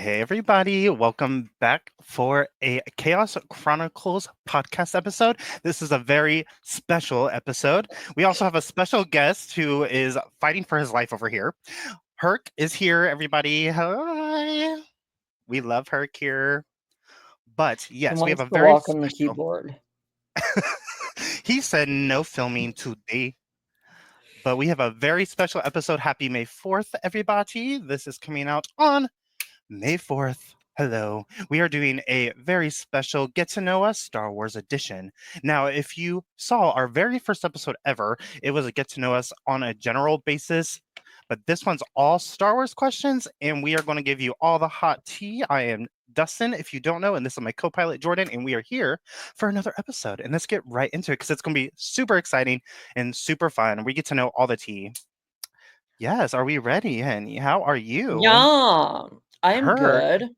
Hey, everybody. Welcome back for a Chaos Chronicles podcast episode. This is a very special episode. We also have a special guest who is fighting for his life over here. Herc is here, everybody. Hi. We love Herc here. But He yes, we have wants a to very walk on the special. keyboard. He said no filming today. But we have a very special episode. Happy May 4th, everybody. This is coming out on May 4th. Hello. We are doing a very special Get to Know Us Star Wars edition. Now, if you saw our very first episode ever, it was a Get to Know Us on a general basis. But this one's all Star Wars questions, and we are going to give you all the hot tea. I am Dustin, if you don't know, and this is my co pilot Jordyn, and we are here for another episode. And let's get right into it because it's going to be super exciting and super fun. We get to know all the tea. Yes, are we ready, Henny? How are you? Yeah, I'm Herc. good.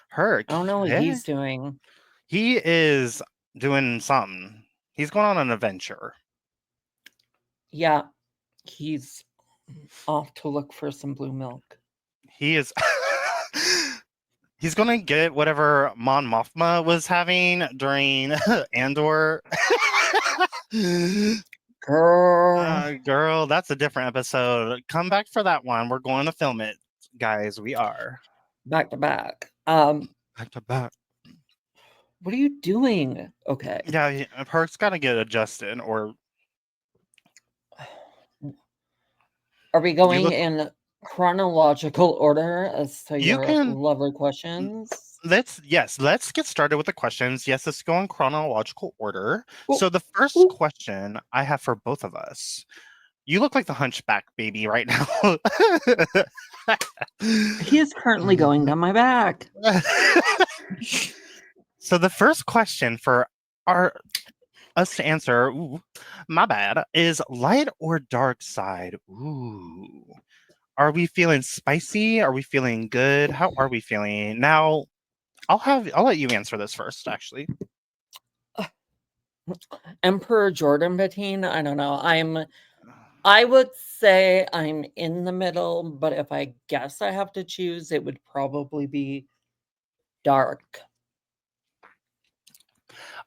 Herc. I don't know what Hey. he's doing. He is doing something. He's going on an adventure. Yeah, he's off to look for some blue milk. He is. He's gonna get whatever Mon Mothma was having during Andor. Girl, that's a different episode. Come back for that one. We're going to film it, guys. We are Back to back. back to back. What are you doing? Okay. Yeah, Herc's got to get adjusted, or Are we going in chronological order as to you your can. lovely questions? Let's get started with the questions. Yes, let's go in chronological order. Ooh, So the first ooh. question I have for both of us. You look like the hunchback baby right now. He is currently going down my back. So the first question for us to answer, my bad, is light or dark side? Ooh. Are we feeling spicy? Are we feeling good? How are we feeling? Now, I'll let you answer this first, actually. Emperor Jordyn Bettine, I don't know. I would say I'm in the middle, but if I guess I have to choose, it would probably be dark.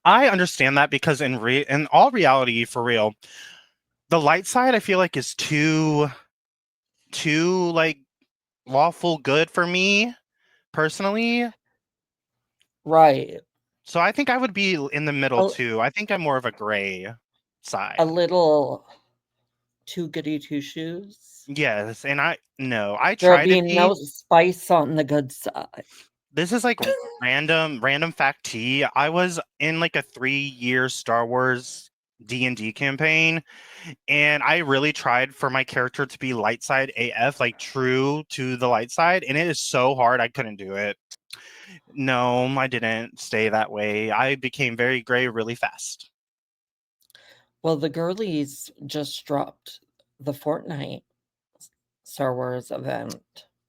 I understand that because in all reality, for real, the light side I feel like is too like lawful good for me personally. Right. So I think I would be in the middle A, too. I think I'm more of a gray a side. little too goody two shoes. Yes, and I There'll try to be be. no spice on the good side. This is like random fact tea. I was in like a 3-year Star Wars D&D campaign, and I really tried for my character to be light side AF, like true to the light side, and it is so hard. I couldn't do it. No, I didn't stay that way. I became very gray really fast. Well, the girlies just dropped the Fortnite Star Wars event.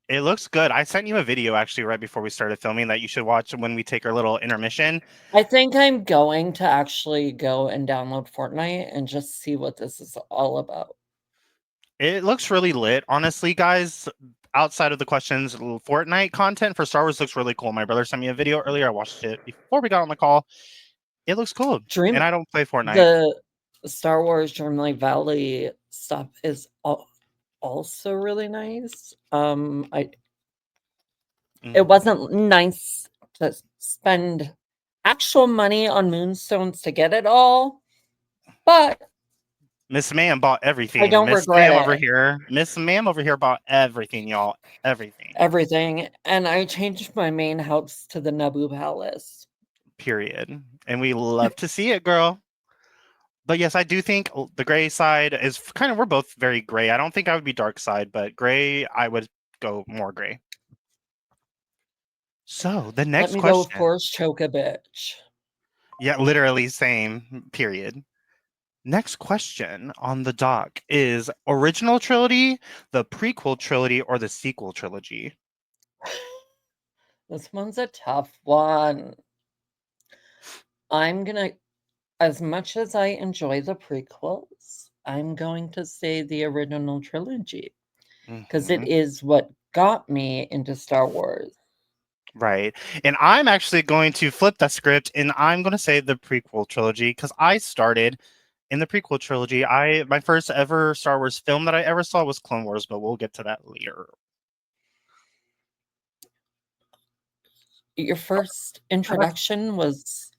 It looks good. I sent you a video actually right before we started filming that you should watch when we take our little intermission. I think I'm going to actually go and download Fortnite and just see what this is all about. It looks really lit. Honestly, guys, outside of the questions, Fortnite content for Star Wars looks really cool. My brother sent me a video earlier. I watched it before we got on the call. It looks cool. Dream And I don't play Fortnite. The Star Wars Dreamlight Valley stuff is also really nice. It wasn't nice to spend actual money on moonstones to get it all, but Miss Ma'am bought everything. I don't Miss regret Ma'am over it. here. Miss Ma'am over here bought everything, y'all. Everything. Everything. And I changed my main house to the Naboo Palace. Period. And we love to see it, girl. But yes, I do think the gray side is kind of, we're both very gray. I don't think I would be dark side, but gray, I would go more gray. So the next Let me question. go force choke a bitch. Yeah, literally same, period. Next question on the dock is original trilogy, the prequel trilogy, or the sequel trilogy? This one's a tough one. I'm gonna, as much as I enjoy the prequels, I'm going to say the original trilogy because it is what got me into Star Wars. Right. And I'm actually going to flip that script and I'm going to say the prequel trilogy because I started in the prequel trilogy. My first ever Star Wars film that I ever saw was Clone Wars, but we'll get to that later. Your first How about introduction was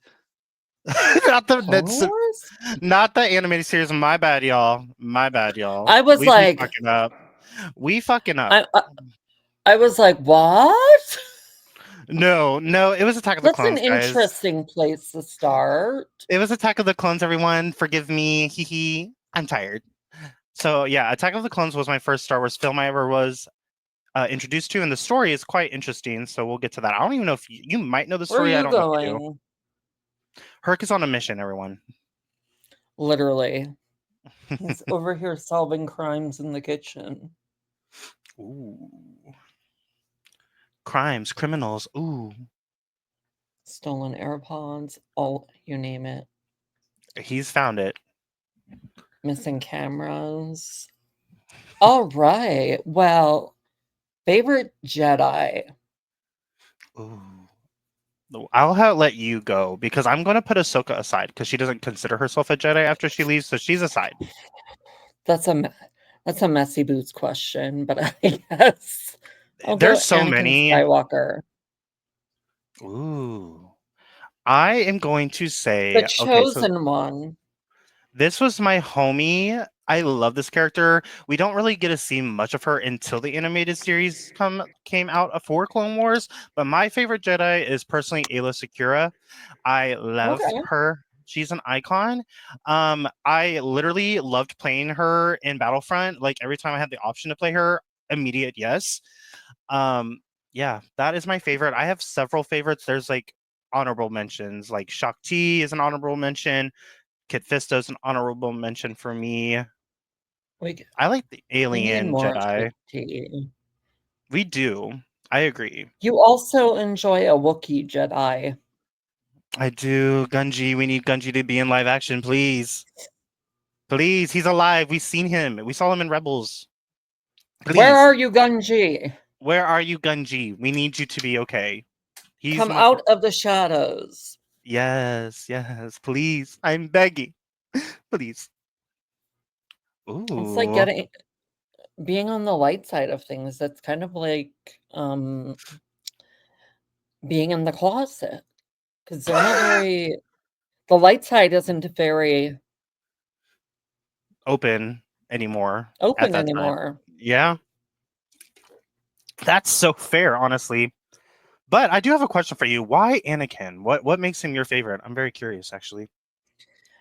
not the Clone Wars? not the animated series. My bad, y'all. My bad, y'all. I was We be like, fucking up. We fucking up. I, I, I was like, what? No, no, it was Attack of the That's an Clones, guys. interesting place to start. It was Attack of the Clones, everyone. Forgive me. Hee hee. I'm tired. So yeah, Attack of the Clones was my first Star Wars film I ever was introduced to, and the story is quite interesting. So we'll get to that. I don't even know if you might know the Where are story. I you don't know if you do. going? Herc is on a mission, everyone. Literally. He's over here solving crimes in the kitchen. Ooh, crimes, criminals. Ooh, Stolen AirPods, all you name it. he's found it. Missing cameras. All right. Well, favorite Jedi. Ooh. Let you go because I'm going to put Ahsoka aside because she doesn't consider herself a Jedi after she leaves, so she's aside. That's a that's a messy boots question, but I guess I'll go There's so Anakin many. Skywalker. Ooh. I am going to The say, okay, so chosen one. this was my homie. I love this character. We don't really get to see much of her until the animated series came out for Clone Wars. But my favorite Jedi is personally Ayla Secura. I love Okay. her. She's an icon. I literally loved playing her in Battlefront. Like every time I had the option to play her, immediate yes. Um, yeah, that is my favorite. I have several favorites. There's like honorable mentions. Like Shakti is an honorable mention. Kit Fisto's an honorable mention for me. We I like the we need Alien more Jedi. tea. We do. I agree. You also enjoy a Wookiee Jedi. I do. Gunji, we need Gunji to be in live action, please. Please, he's alive. We've seen him. We saw him in Rebels. Where Please, are you, Gunji? where are you, Gunji? We need you to be okay. He's Come my out of the shadows. yes, yes. Please, I'm begging. Please. It's like Ooh, getting being on the light side of things. That's kind of like um being in the closet because they're not very the light side isn't very open anymore at open that time. anymore. Yeah, that's so fair, honestly. But I do have a question for you. Why Anakin? What makes him your favorite? I'm very curious, actually.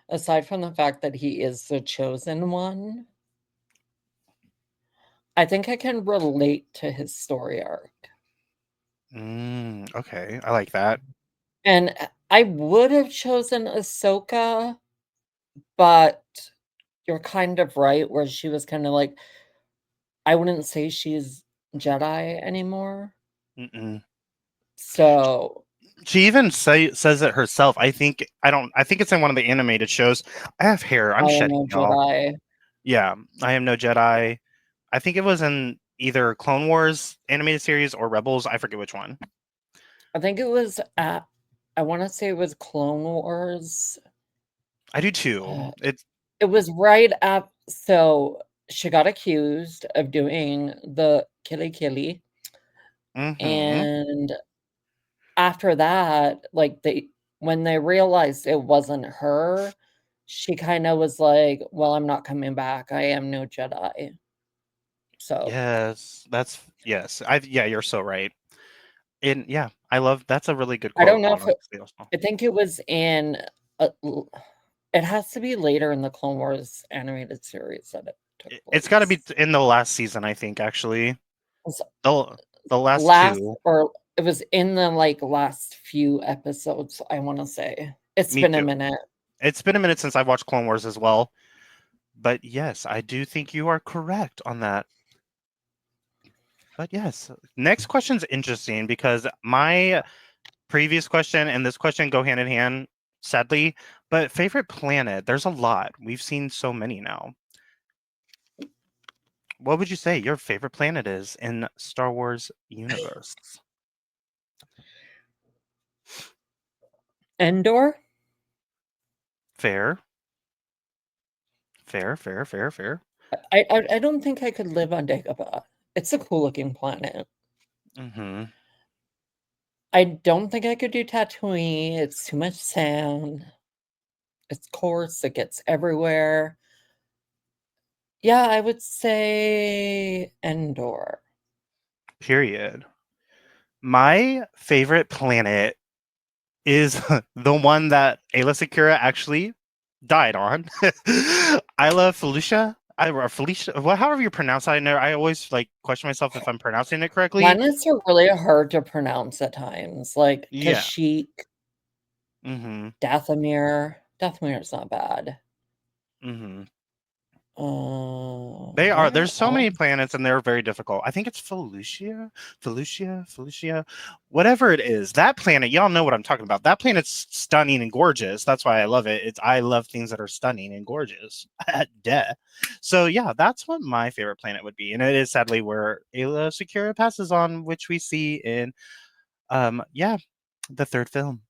Aside from the fact that he is the chosen one, I think I can relate to his story arc. Okay, I like that. And I would have chosen Ahsoka, but you're kind of right where she was kind of like I wouldn't say she's Jedi anymore. Mm-mm. So She even says it herself. I think I don't. I think it's in one of the animated shows. I have hair. I'm I am shedding, no y'all. Jedi. Yeah, I am no Jedi. I think it was in either Clone Wars animated series or Rebels. I forget which one. I think it was at I want to say it was Clone Wars. I do too. Uh, It's it was right up so she got accused of doing the killy mm-hmm. and after that like they when they realized it wasn't her, she kind of was like, well, I'm not coming back. I am no Jedi. So Yes, that's yes. I yeah, you're so right. And yeah, I love that's a really good I don't quote, know if honestly. Also. I think it was in it has to be later in the Clone Wars animated series that it took It's got to be place. in the last season, I think. Actually, Was the last last two. or it was in the like last few episodes, I want to say. It's Me been a too. minute. It's been a minute since I've watched Clone Wars as well, but yes, I do think you are correct on that. But yes, next question's interesting because my previous question and this question go hand in hand, sadly. But favorite planet, there's a lot. We've seen so many now. What would you say your favorite planet is in Star Wars universe? Endor? Fair. Fair, fair, fair, fair. I don't think I could live on Dagobah. It's a cool looking planet. Mm-hmm. I don't think I could do Tatooine. It's too much sand. It's coarse. It gets everywhere. Yeah, I would say Endor. Period. My favorite planet is the one that Ayla Secura actually died on. I love Felicia. Or Felicia, well, however you pronounce it, I know I always like question myself if I'm pronouncing it correctly. Planets are really hard to pronounce at times, like Yeah. Kashyyyk, Mm-hmm. Dathomir. Dathomir is not bad. Mm-hmm. Uh, They are. where There's so many else? planets, and they're very difficult. I think it's Felucia, whatever it is. That planet, y'all know what I'm talking about. That planet's stunning and gorgeous. That's why I love it. I love things that are stunning and gorgeous. Duh. So yeah, that's what my favorite planet would be, and it is sadly where Ayla Secura passes on, which we see in yeah, the third film.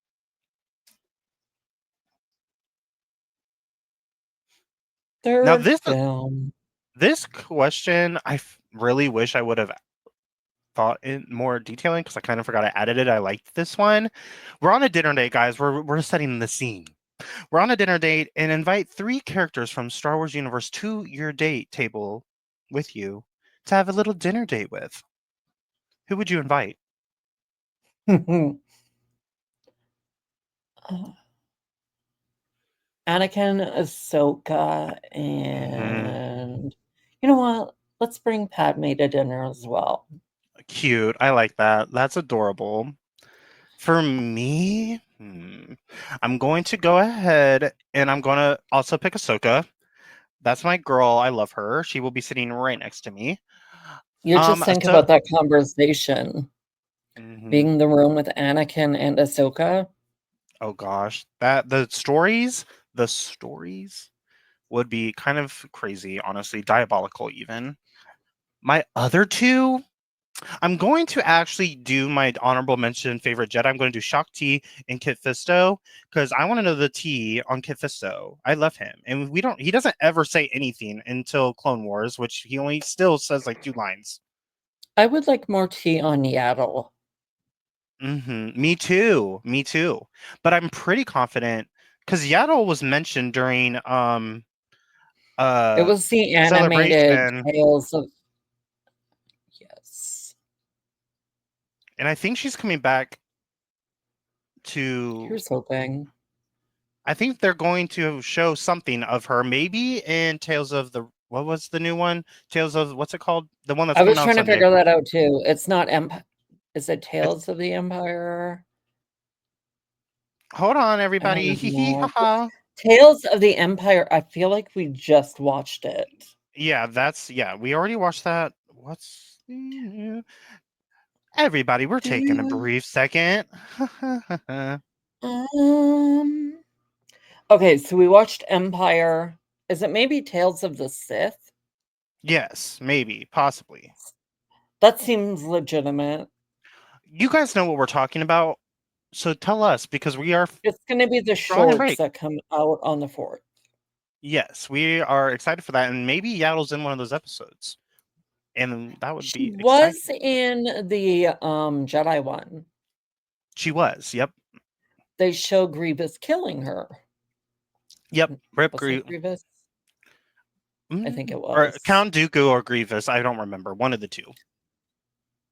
Now Third film. this question, really wish I would have thought in more detailing because I kind of forgot I added it. I liked this one. We're on a dinner date, guys. We're setting the scene. We're on a dinner date and invite 3 characters from Star Wars universe to your date table with you to have a little dinner date with. Who would you invite? Anakin, Ahsoka, Hmm. and you know what? Let's bring Padme to dinner as well. Cute. I like that. That's adorable. For me, I'm going to go ahead and I'm going to also pick Ahsoka. That's my girl. I love her. She will be sitting right next to me. You just think So about that conversation being mhm. in the room with Anakin and Ahsoka. Oh gosh, the stories would be kind of crazy, honestly, diabolical even. My other 2, I'm going to actually do my honorable mention favorite Jedi. I'm going to do Shock T and Kit Fisto because I want to know the tea on Kit Fisto. I love him, and he doesn't ever say anything until Clone Wars, which he only still says like 2 lines. I would like more tea on Yaddle. Me too. Me too. But I'm pretty confident because Yaddle was mentioned during It uh was the animated Celebration, Tales of yes. and I think she's coming back to. Here's hoping. I think they're going to show something of her, maybe in Tales of the. What was the new one? Tales of what's it called? The one that's I coming was out trying to Sunday. figure that out too. It's not is it It's Tales of the Empire? hold on, I everybody. don't Hee hee ha know. ha. Tales of the Empire. I feel like we just watched it. Yeah, yeah. We already watched that. What's the new? Everybody, we're taking a Do brief second. um okay, so we watched Empire. Is it maybe Tales of the Sith? Yes, maybe, possibly. That seems legitimate. You guys know what we're talking about, so tell us because we are It's gonna be the drawing a shorts break. that come out on the 4th. Yes, we are excited for that, and maybe Yaddle's in one of those episodes, and that would She be was exciting. in the Jedi one. She was, yep, They show Grievous killing her. yep. Rip Was it Grievous? I think it or was. Count Dooku or Grievous. I don't remember. One of the two.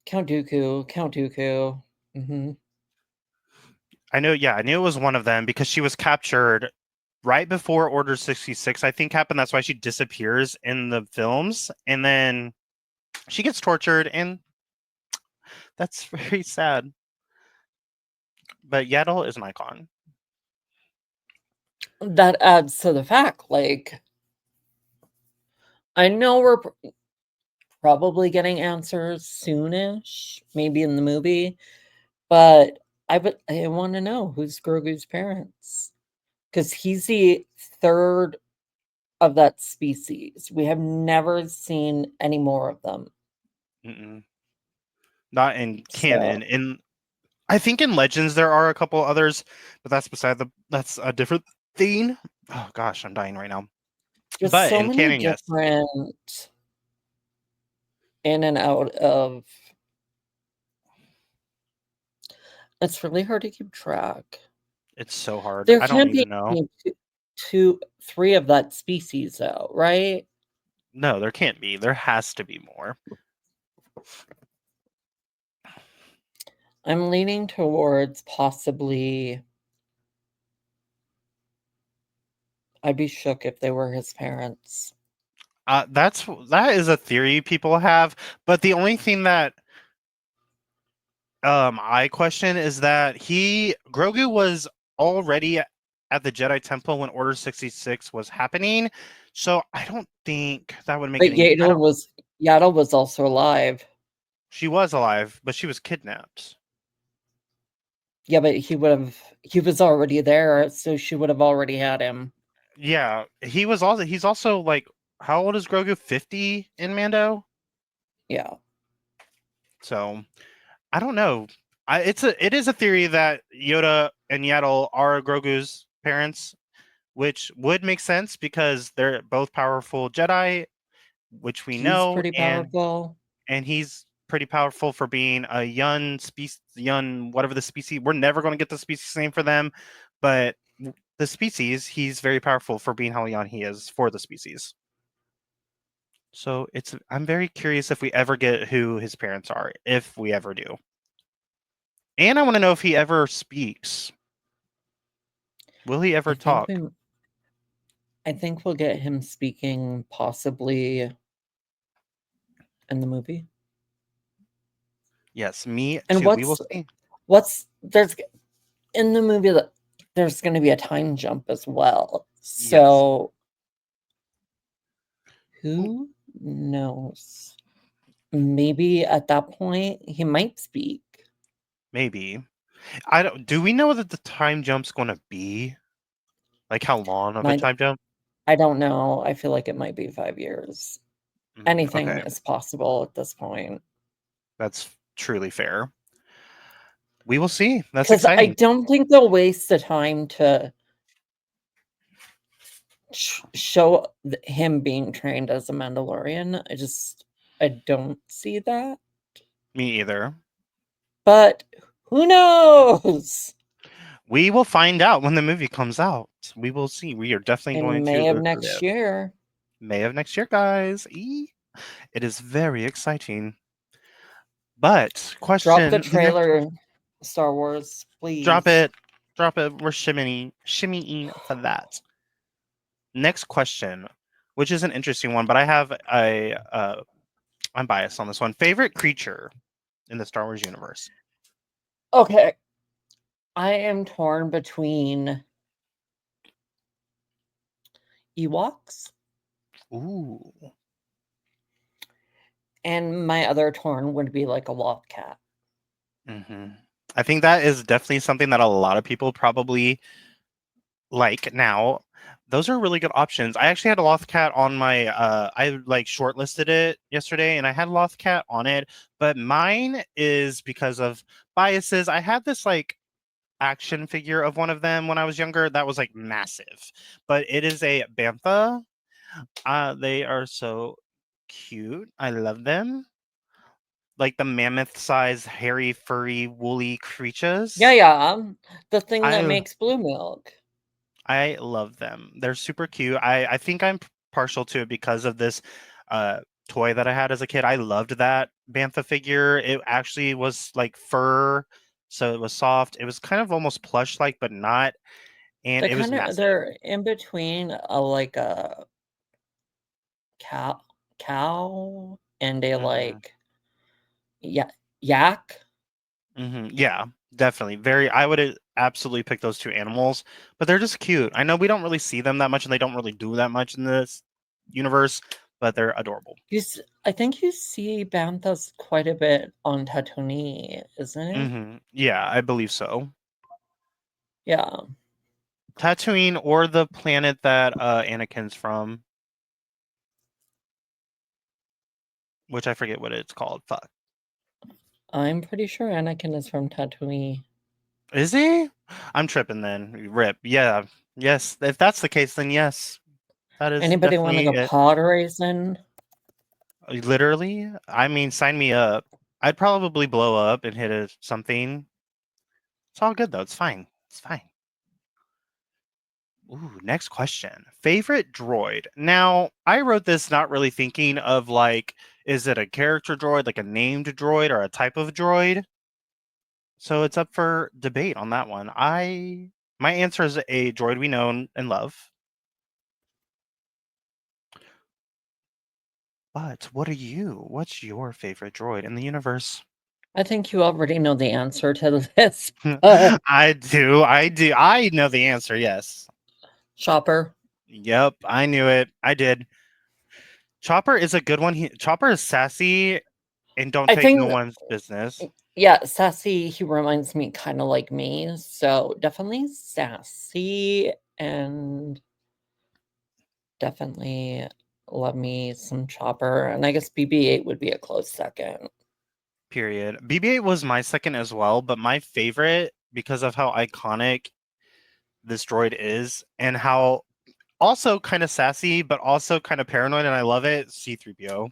Count Dooku. Count Dooku. Hmm. I know. Yeah, I knew it was one of them because she was captured right before Order 66. I think happened. That's why she disappears in the films, and then she gets tortured, and that's very sad. But Yaddle is an icon. That adds to the fact, like, I know we're probably getting answers soonish, maybe in the movie, but I want to know who's Grogu's parents because he's the third of that species. We have never seen any more of them. Mm-mm. Not in So canon. In I think in Legends there are a couple others, but that's a different thing. Oh gosh, I'm dying right now. Just But so in many canon, yes, different in and out of. It's really hard to keep track. it's so hard. There I don't can't be even know. only three of that species, though, right? No, there can't be. There has to be more. I'm leaning towards possibly. I'd be shook if they were his parents. That is a theory people have, but the only thing that I question is that Grogu was already at the Jedi Temple when Order 66 was happening. So I don't think that would make But any I don't Yaddle was also alive. she was alive, but she was kidnapped. Yeah, but he was already there, so she would have already had him. Yeah, he's also like how old is Grogu? 50 in Mando? Yeah. So I don't know. It is a theory that Yoda and Yaddle are Grogu's parents, which would make sense because they're both powerful Jedi, which we He's know, pretty and powerful. he's pretty powerful for being a young whatever the species. We're never going to get the species name for them, but the species, he's very powerful for being how young he is for the species. So I'm very curious if we ever get who his parents are, if we ever do. And I want to know if he ever speaks. Will he ever I think talk? we I think we'll get him speaking possibly in the movie. Yes, me And too. We will see. what's there's in the movie that there's going to be a time jump as well. Yes. So Ooh, who knows? Maybe at that point he might speak. maybe. I don't. Do we know what the time jump's going to be? Like how long of a And time jump? I don't know. I feel like it might be 5 years. Anything Okay, is possible at this point. that's truly fair. We will see. That's Because I exciting. don't think they'll waste the time to show him being trained as a Mandalorian. I don't see that. Me either. But who knows? We will find out when the movie comes out. We will see. We are definitely going In to May of next live. year. May of next year, guys. It is very exciting. But Drop the question the next trailer, Star Wars, drop please. it. Drop it. We're shimmying for that. Next question, which is an interesting one, but I have I'm biased on this one. Favorite creature in the Star Wars universe? Okay. I am torn between Ewoks Ooh. and my other torn would be like a Wildcat. hmm I think that is definitely something that a lot of people probably like now. Those are really good options. I actually had a Lothcat on my I like shortlisted it yesterday and I had Lothcat on it, but mine is because of biases. I had this like action figure of one of them when I was younger that was like massive. But it is a bantha. They are so cute. I love them. Like the mammoth size hairy furry woolly Yeah, creatures. yeah. The thing that I makes blue milk. I love them. They're super cute. I think I'm partial to it because of this uh toy that I had as a kid. I loved that bantha figure. It actually was like fur, so it was soft. It was kind of almost plush like, but not, and it was massive. They're in between a like a cow cow and a hmm like yeah yak. Yeah, definitely. Very. I would absolutely pick those two animals, but they're just cute. I know we don't really see them that much, and they don't really do that much in this universe, but they're adorable. I think you see banthas quite a bit on Tatooine, isn't it? Yeah, I believe so. Yeah. Tatooine or the planet that Anakin's from, which I forget what it's called. Fuck. I'm pretty sure Anakin is from Tatooine. Is he? I'm tripping then. Rip. Yeah. Yes. If that's the case, then yes. That is Anybody want to definitely go it. pod racing? Literally. I mean, sign me up. I'd probably blow up and hit something. It's all good though. It's fine. It's fine. Ooh, next question. Favorite droid. Now, I wrote this not really thinking of like, is it a character droid, like a named droid, or a type of droid? So it's up for debate on that one. My answer is a droid we know and love. But what are you? What's your favorite droid in the universe? I think you already know the answer to this, but I do. I do. I know the answer. Yes. Chopper. Yep. I knew it. I did. Chopper is a good one. Chopper is sassy and don't I take no think, one's business. yeah, sassy, he reminds me kind of like me. So definitely sassy and definitely love me some Chopper. And I guess BB-8 would be a close second. Period. BB-8 was my second as well, but my favorite because of how iconic this droid is and how also kind of sassy, but also kind of paranoid, and I love it. C-3PO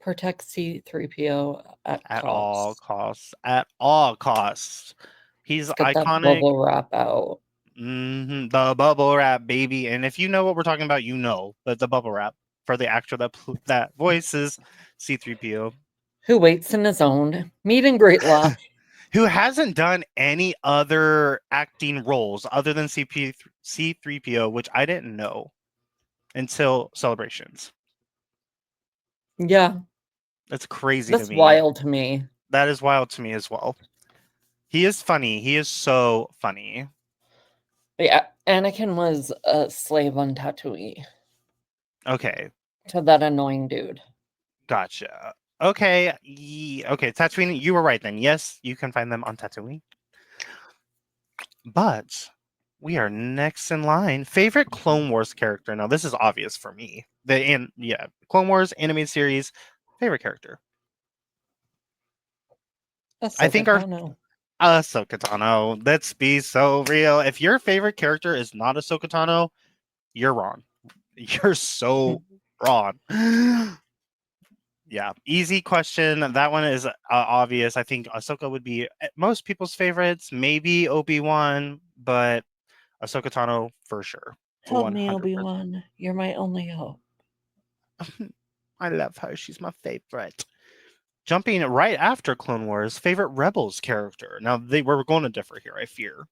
Protect C-3PO at at all cost. costs. At all costs. He's Let's get that iconic. bubble wrap out. The bubble wrap, baby. And if you know what we're talking about, you know. But the bubble wrap for the actor that voices C-3PO. Who waits in his own meet and greet lot. Who hasn't done any other acting roles other than C3PO, which I didn't know until Celebrations. Yeah, That's crazy to that's me. wild to me. That is wild to me as well. He is funny. He is so funny. Yeah, Anakin was a slave on Tatooine Okay, to that annoying dude. gotcha. Okay, okay, Tatooine, you were right then. Yes, you can find them on Tatooine. But we are next in line. Favorite Clone Wars character. Now, this is obvious for me. Clone Wars animated series. Favorite character. I Ahsoka think our Tano. Ahsoka Tano. Let's be so real. If your favorite character is not Ahsoka Tano, you're wrong. You're so wrong. Yeah, easy question. That one is obvious. I think Ahsoka would be most people's favorites. Maybe Obi-Wan, but Ahsoka Tano for sure. Help me, 100%. Obi-Wan. You're my only hope. I love her. She's my favorite. Jumping right after Clone Wars, favorite Rebels character. Now we're going to differ here, I fear.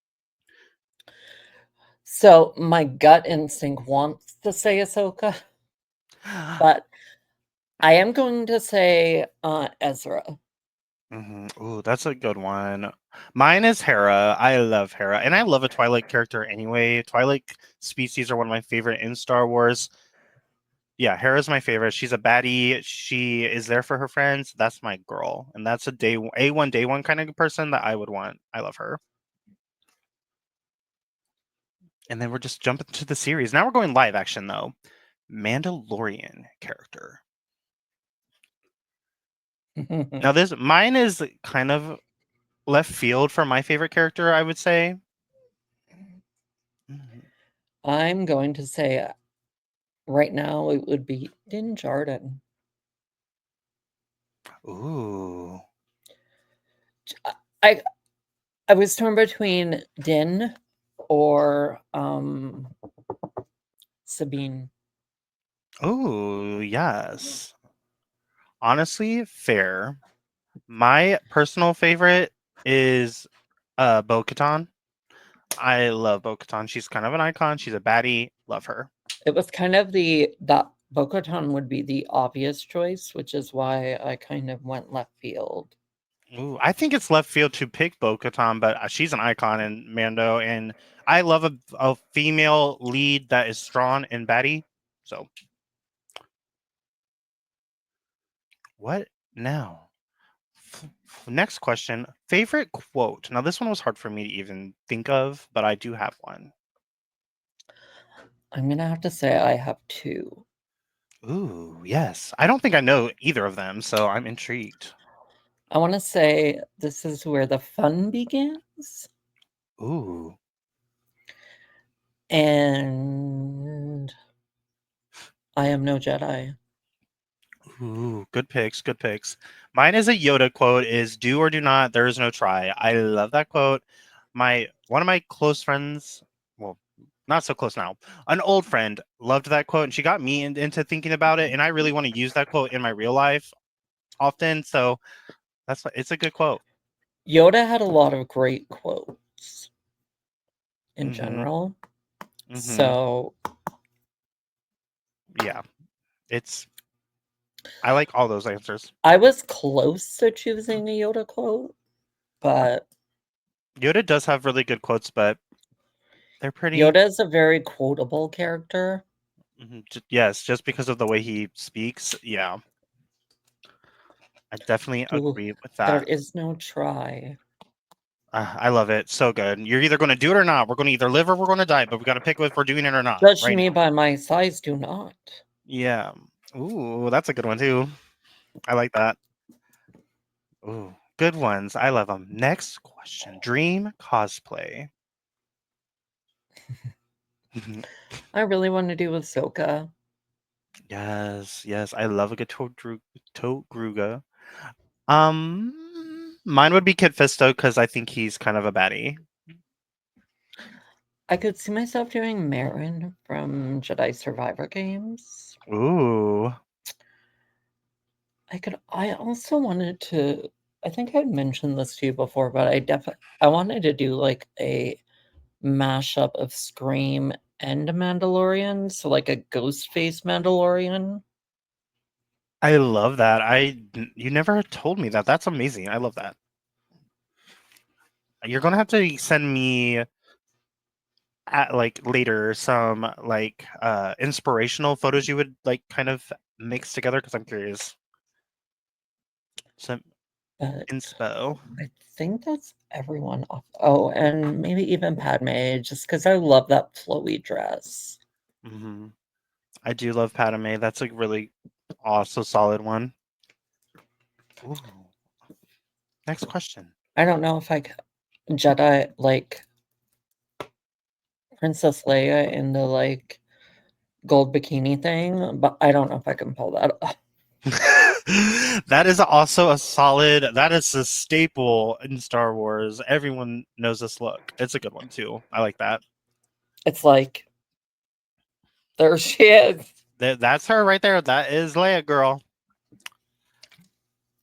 So my gut instinct wants to say Ahsoka, but I am going to say Ezra. Ooh, that's a good one. Mine is Hera. I love Hera, and I love a Twilight character anyway. Twilight species are one of my favorite in Star Wars. Yeah, Hera's my favorite. She's a baddie. She is there for her friends. That's my girl, and that's a day one kind of person that I would want. I love her. And then we're just jumping to the series. Now we're going live action though. Mandalorian character. Now this mine is kind of left field for my favorite character, I would say. Mhm. I'm going to say right now it would be Din Djarin. Ooh. I I was torn between Din or Sabine. Ooh, yes. Honestly, fair. My personal favorite is Bo-Katan. I love Bo-Katan. She's kind of an icon. She's a baddie. Love her. It was kind of that Bo-Katan would be the obvious choice, which is why I kind of went left field. Ooh, I think it's left field to pick Bo-Katan, but she's an icon in Mando, and I love a female lead that is strong and baddie. So, what now? Next question. Favorite quote. Now, this one was hard for me to even think of, but I do have one. I'm gonna have to say I have two. Ooh, yes. I don't think I know either of them, so I'm intrigued. I want to say this is where the fun begins. Ooh. And I am no Jedi. Ooh, good picks, good picks. Mine is a Yoda quote is do or do not, there is no try. I love that quote. One of my close friends, well, not so close now, an old friend loved that quote and she got me into thinking about it and I really want to use that quote in my real life often, so it's a good quote. Yoda had a lot of great quotes in Mhm. general. Mhm. So Yeah. It's I like all those answers. I was close to choosing a Yoda quote, but Yoda does have really good quotes, but they're pretty. Yoda is a very quotable character. Yes, just because of the way he speaks. Yeah, I definitely Ooh, agree with there that. is no try. I love it. So good. You're either going to do it or not. We're going to either live or we're going to die, but we got to pick if we're doing it or not Judge right me now. by my size, do not. Yeah. Ooh, that's a good one too. I like that. Ooh, good ones. I love them. Next question. Dream cosplay. I really want to do Ahsoka. Yes, yes. I love a good Togruga. Mine would be Kit Fisto because I think he's kind of a baddie. I could see myself doing Marin from Jedi Survivor games. Ooh, I also wanted to, I think I'd mentioned this to you before, but I wanted to do like a mashup of Scream and Mandalorian, so like a ghost face Mandalorian. I love that. You never told me that. That's amazing. I love that. You're gonna have to send me at like later some like inspirational photos you would like kind of mix together because I'm curious. Some But inspo. I think that's everyone off. Oh, and maybe even Padme, just because I love that flowy dress. Hmm. I do love Padme. That's a really also solid one. Ooh. Next question. I don't know if I could Jedi like Princess Leia in the like gold bikini thing, but I don't know if I can pull that off. That is also a solid. That is a staple in Star Wars. Everyone knows this look. It's a good one too. I like that. It's like there she is. That's her right there. That is Leia, girl.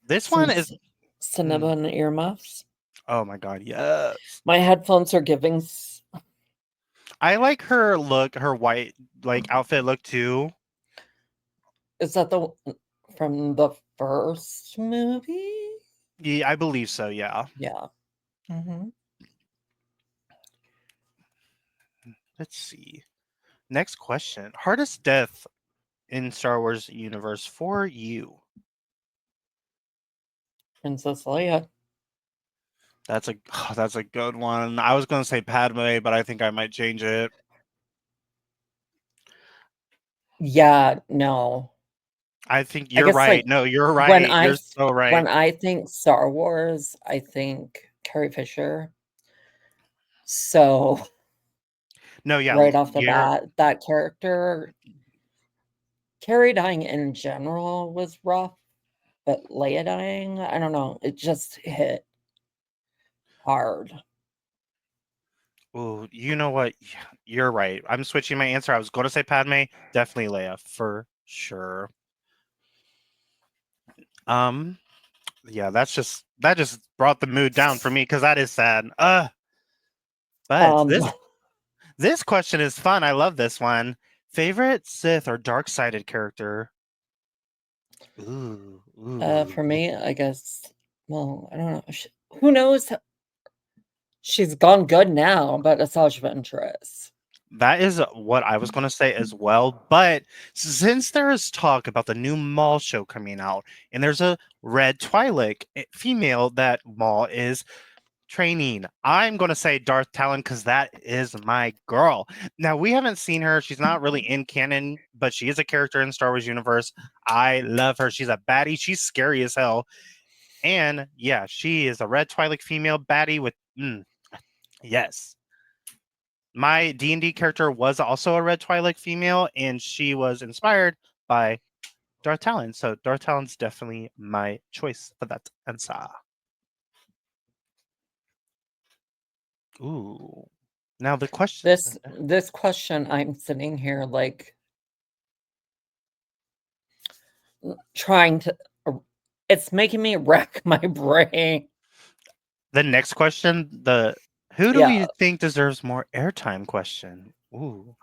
This Some one is. Mm, cinnamon earmuffs. oh my god, yes. My headphones are giving. I like her look, her white like outfit look too. Is that the from the first movie? Yeah, I believe so. Yeah. Yeah. Hmm. Let's see. Next question. Hardest death in Star Wars universe for you? Princess Leia. That's a good one. I was gonna say Padme, but I think I might change it. Yeah, no. I think I you're guess right. like No, you're when right. You're so right. when I think Star Wars, I think Carrie Fisher. So No, yeah, right off the you're bat, that character, Carrie dying in general was rough, but Leia dying, I don't know, it just hit hard. oh, you know what? Yeah, you're right. I'm switching my answer. I was going to say Padme, definitely Leia for sure. Um, yeah, that just brought the mood down for me because that is sad. But Um, this question is fun. I love this one. Favorite Sith or dark-sided character? Ooh, for ooh. me, I guess, well, I don't know. Who knows? She's gone good now, but Asajj Ventress. That is what I was going to say as well. But since there is talk about the new Maul show coming out, and there's a red Twi'lek female that Maul is training, I'm going to say Darth Talon because that is my girl. Now, we haven't seen her. She's not really in canon, but she is a character in Star Wars universe. I love her. She's a baddie. She's scary as hell. And yeah, she is a red Twi'lek female baddie with yes. My D&D character was also a red Twi'lek female, and she was inspired by Darth Talon. So Darth Talon's definitely my choice for that answer. Ooh. Now the question. This question, I'm sitting here like trying to. It's making me rack my brain. The next question, the who do Yeah. we think deserves more airtime question? Ooh.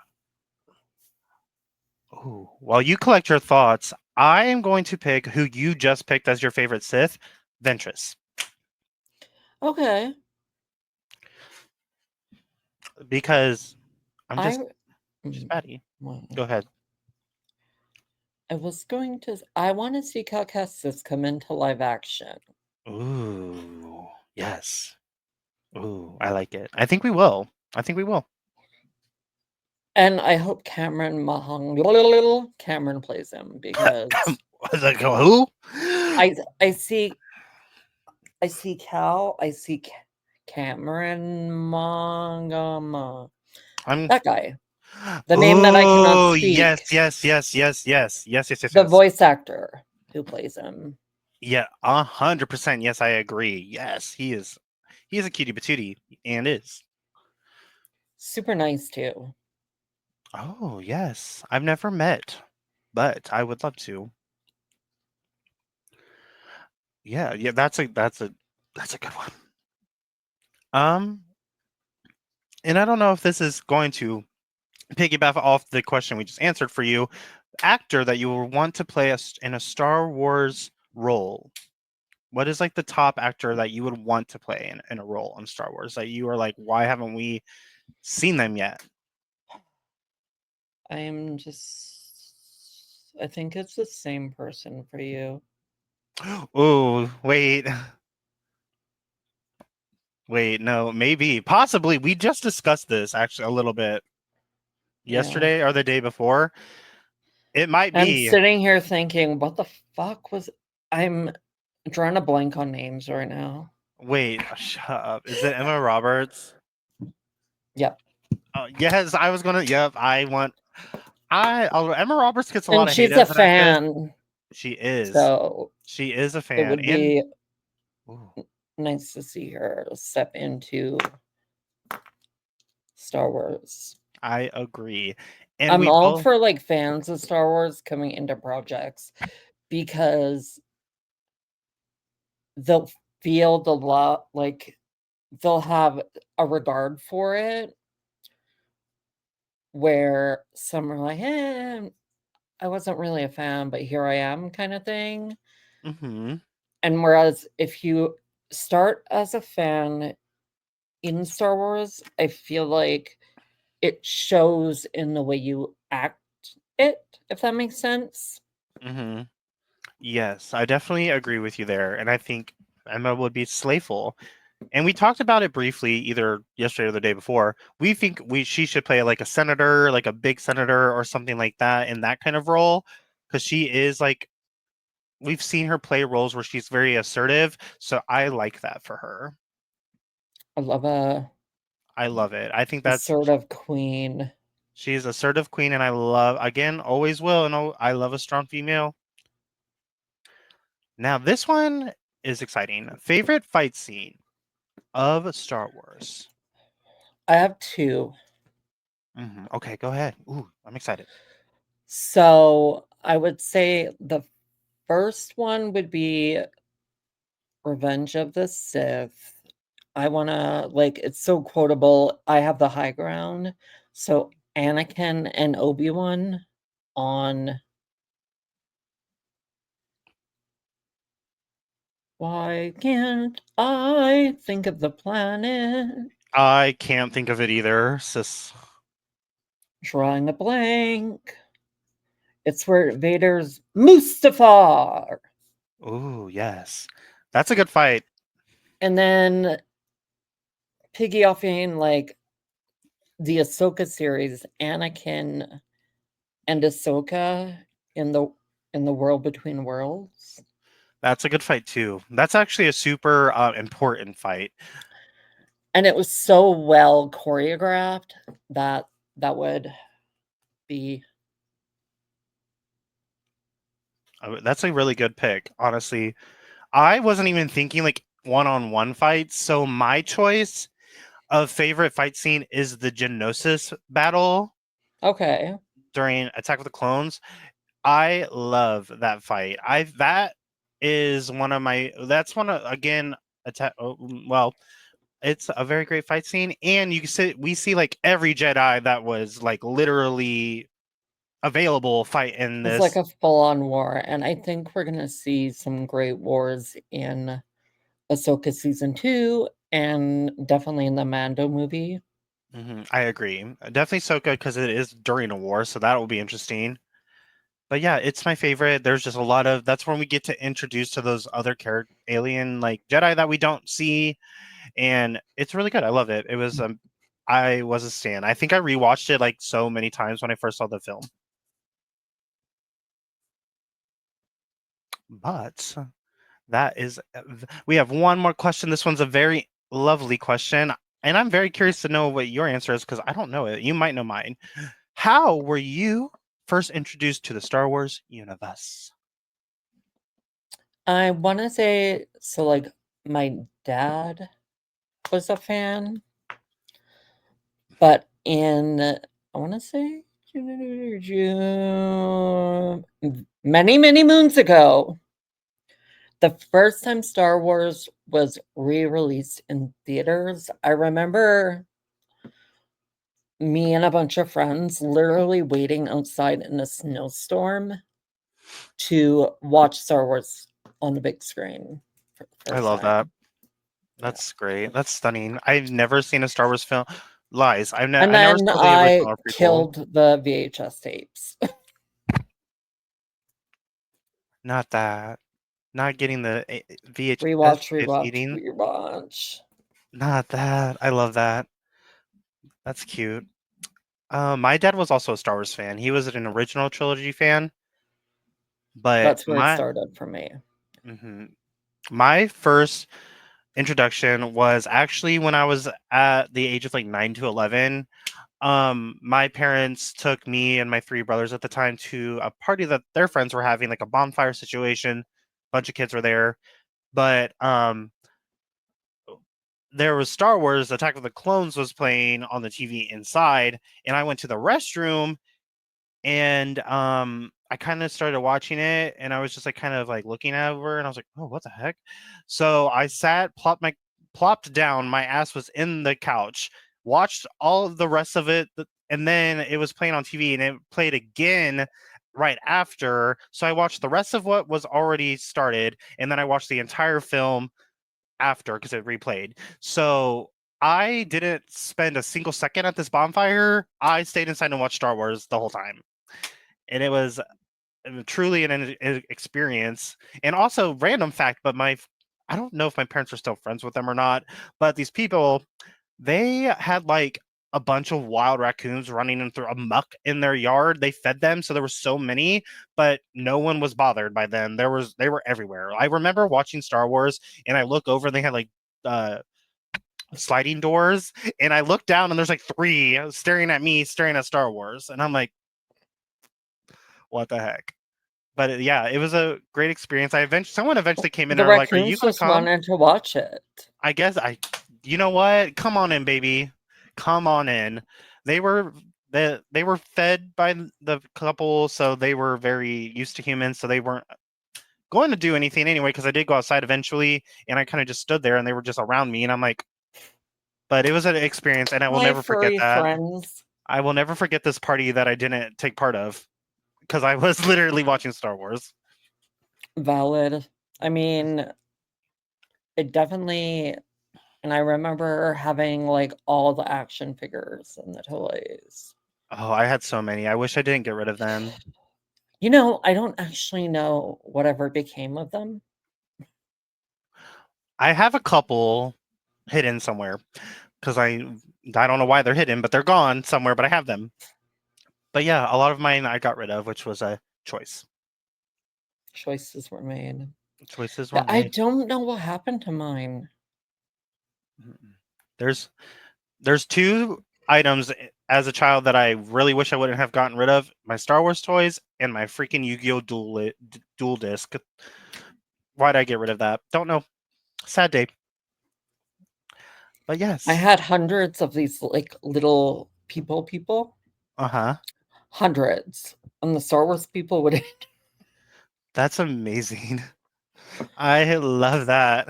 Ooh. While you collect your thoughts, I am going to pick who you just picked as your favorite Sith, Ventress. Okay. Because I'm I just she's batty. well, Go ahead. I was going to. I want to see Cal Kestis come into live action. Ooh. Yes. Ooh, I like it. I think we will. I think we will. And I hope Cameron plays him because Like who? I see Cal, I see Cameron Mangama. I'm That guy. The name that I cannot yes, speak. yes, yes, yes, yes, yes, yes, yes, The yes. voice actor who plays him. Yeah, 100%. Yes, I agree. Yes, he is. He is a cutie patootie and is. Super nice too. Oh yes, I've never met, but I would love to. Yeah, yeah, that's a good one. Um, and I don't know if this is going to piggyback off the question we just answered for you. Actor that you would want to play in a Star Wars role. What is like the top actor that you would want to play in a role in Star Wars that you are like, why haven't we seen them yet? I'm just I think it's the same person for you. Oh, wait. Wait, no, maybe. Possibly. We just discussed this actually a little bit Yeah. yesterday or the day before. It might I'm be. sitting here thinking, what the fuck was I'm drawing a blank on names right now. Wait, shut up. Is it Emma Roberts? Yep. Yes, I was gonna. Yep, I want. Emma Roberts gets a lot And of hate she's a as an actress. fan, She is. so She is a it fan, would and be ooh, nice to see her step into Star Wars. I agree. And I'm we all both. for like fans of Star Wars coming into projects because they'll feel the love, like they'll have a regard for it. Where some are like, I wasn't really a fan, but here I am, kind of thing. Mm-hmm. And whereas if you start as a fan in Star Wars, I feel like it shows in the way you act it, if that makes sense. Mm-hmm. Yes, I definitely agree with you there, and I think Emma would be slayful. And we talked about it briefly either yesterday or the day before. We think she should play like a senator, like a big senator or something like that in that kind of role because she is like we've seen her play roles where she's very assertive, so I like that for her. I love a I love it. I think that's sort of queen. she's assertive queen and I love again, always will and I love a strong female. Now this one is exciting. Favorite fight scene of Star Wars. I have two. Okay, go ahead. Ooh, I'm excited. So I would say the first one would be Revenge of the Sith. I want to, like, it's so quotable. I have the high ground. So Anakin and Obi-Wan on Why Can't I Think of the Planet? I can't think of it either, sis. Drawing a blank. It's where Vader's Mustafar. Ooh, yes. That's a good fight. And then piggy offing like the Ahsoka series, Anakin and Ahsoka in the world between worlds. That's a good fight too. That's actually a super important fight. And it was so well choreographed that that would be That's a really good pick, honestly. I wasn't even thinking like one-on-one fights, so my choice of favorite fight scene is the Geonosis battle okay. during Attack of the Clones. I love that fight. That is one of my. That's one of again. Attack. Well, it's a very great fight scene, and you can see we see like every Jedi that was like literally available fight in It's like this. a full-on war, and I think we're gonna see some great wars in Ahsoka season 2 and definitely in the Mando movie. I agree. Definitely Soka because it is during a war, so that will be interesting. But yeah, it's my favorite. There's just a lot of that's when we get to introduce to those other character alien like Jedi that we don't see, and it's really good. I love it. It was I was a stan. I think I rewatched it like so many times when I first saw the film. But that is we have one more question. This one's a very lovely question, and I'm very curious to know what your answer is because I don't know it. You might know mine. How were you first introduced to the Star Wars universe? I wanna say so, like, my dad was a fan, but in I wanna say many, many moons ago, the first time Star Wars was re-released in theaters, I remember me and a bunch of friends literally waiting outside in a snowstorm to watch Star Wars on the big screen for the I first love that. time. Yeah. That's great. That's stunning. I've never seen a Star Wars film. Lies. And I never then saw the I original or prequel. killed the VHS tapes. Not that. Not getting the VHS Rewatch, gift rewatch, eating. rewatch. Not that. I love that. That's cute. My dad was also a Star Wars fan. He was an original trilogy fan, but That's where it started for me. mhm. My first introduction was actually when I was at the age of like 9 to 11. My parents took me and my three brothers at the time to a party that their friends were having, like a bonfire situation. Bunch of kids were there, but there was Star Wars Attack of the Clones was playing on the TV inside, and I went to the restroom and I kind of started watching it and I was just like kind of like looking over and I was like, oh, what the heck? So I sat, plopped down, my ass was in the couch, watched all of the rest of it, and then it was playing on TV and it played again right after. So I watched the rest of what was already started, and then I watched the entire film after because it replayed. So I didn't spend a single second at this bonfire. I stayed inside and watched Star Wars the whole time, and it was truly an experience. And also, random fact, but I don't know if my parents are still friends with them or not, but these people, they had like a bunch of wild raccoons running in through a muck in their yard. They fed them, so there were so many, but no one was bothered by them. They were everywhere. I remember watching Star Wars, and I look over, and they had like uh sliding doors, and I look down, and there's like three staring at me, staring at Star Wars, and I'm like, what the heck? But yeah, it was a great experience. Someone eventually came in The and were like, "Are you raccoons gonna just come?" wanted to watch it. I guess you know what? Come on in, baby. Come on in. They were they were fed by the couple, so they were very used to humans, so they weren't going to do anything anyway. Because I did go outside eventually, and I kind of just stood there, and they were just around me, and I'm like, but it was an experience, and I will My never forget furry that. friends. I will never forget this party that I didn't take part of because I was literally watching Star Wars. Valid. I mean, it definitely and I remember having, like, all the action figures and the toys. Oh, I had so many. I wish I didn't get rid of them. You know, I don't actually know whatever became of them. I have a couple hidden somewhere because I don't know why they're hidden, but they're gone somewhere. But I have them. But yeah, a lot of mine I got rid of, which was a choice. Choices were made. Choices Yeah, were I made. don't know what happened to mine. There's there's two items as a child that I really wish I wouldn't have gotten rid of: my Star Wars toys and my freaking Yu-Gi-Oh dual disc. Why'd I get rid of that? Don't know. Sad day. But I yes. had hundreds of these like little people, Uh-huh. hundreds, and the Star Wars people would. That's amazing. I love that.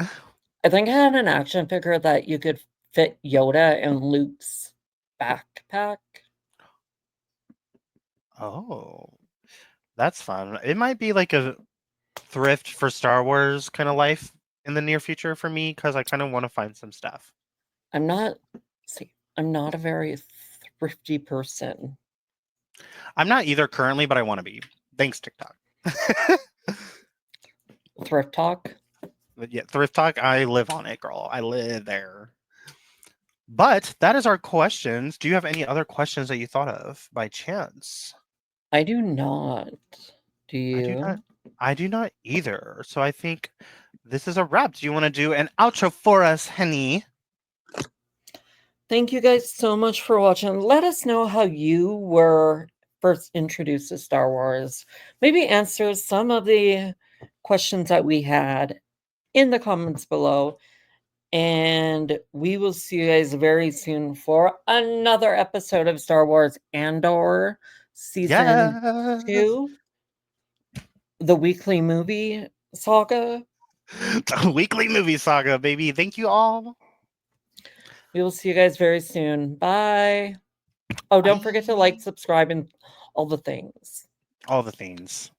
I think I had an action figure that you could fit Yoda in Luke's backpack. Oh, that's fun. It might be like a thrift for Star Wars kind of life in the near future for me because I kind of want to find some stuff. I'm not. See, I'm not a very thrifty person. I'm not either currently, but I want to be. Thanks, TikTok. Thrift talk. But yeah, Thrift Talk, I live on it, girl. I live there. But that is our questions. Do you have any other questions that you thought of by chance? I do not. Do I do not. you? I do not either. So I think this is a wrap. Do you want to do an outro for us, Henny? Thank you guys so much for watching. Let us know how you were first introduced to Star Wars. Maybe answer some of the questions that we had in the comments below. And we will see you guys very soon for another episode of Star Wars Andor Season Yes. 2, the weekly movie saga. The weekly movie saga, baby. Thank you all. We will see you guys very soon. Bye. Oh, don't forget to like, Bye. subscribe, and all the things. All the things.